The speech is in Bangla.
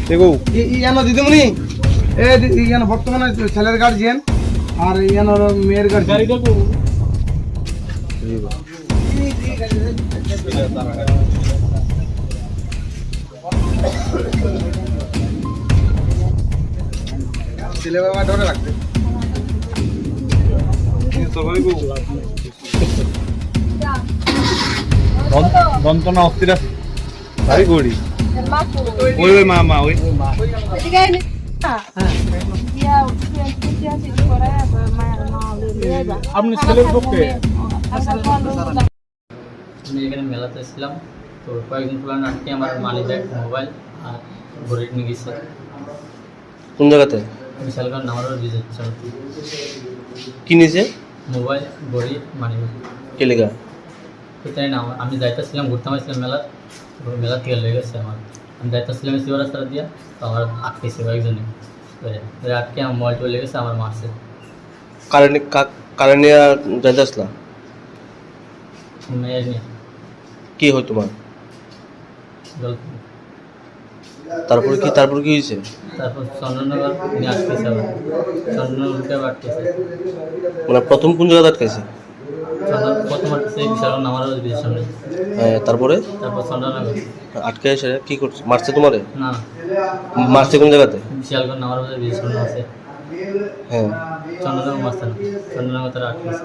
দেখো ইয়ানো দিদিমণি ইয়ানো বর্তমানে ছেলের গার্জিয়ান আর ইয়ানো মেয়ের গার্জিয়ান ছেলে বাবা ধরে রাখতে যন্ত্রণা অস্থির আছে ভারী গড়ি ওই ওই মা ওই আপনি ছেলের পক্ষে আমি এখানে মেলাতে এসেছিলাম তো কয়েকদিন পুরান আটকে আমার মানি ব্যাগ মোবাইল আর ঘড়ি নিয়ে গেছে। কোন জায়গাতে? বিশালগড় নামার ভিজিট কি নিয়েছে? মোবাইল ঘড়ি মানি ব্যাগ। কে লেগা? তো তাই না আমি যাইতেছিলাম ঘুরতে আসছিলাম মেলা থেকে লেগে গেছে আমার। আমি যাইতেছিলাম শিব রাস্তা দিয়ে তো আমার আটকেছে কয়েকজনে আটকে আমার মোবাইল টোল লেগেছে আমার মারছে। কারণে যাইতে আসলাম মেয়ের নিয়ে কি হয় তোমার? girlfriend। তারপর কি হয়েছে? তারপর চন্দ্রনগর নিয়ে আটকেছে আবার চন্দ্রনগরকে আটকেছে। মানে প্রথম কোন জায়গাতে আটকাইছে? প্রথম আটকেছে বিশালগড় নামার ব্রিজের সামনে। তারপর চন্দ্রনগর আটকে এসে কি করছে? মারছে তোমারে? না মারছে কোন জায়গাতে? বিশালগড় নামার ব্রিজের সামনে আছে। হ্যাঁ চন্দ্রনগর মারছে না, চন্দ্রনগর তারা আটকেছে।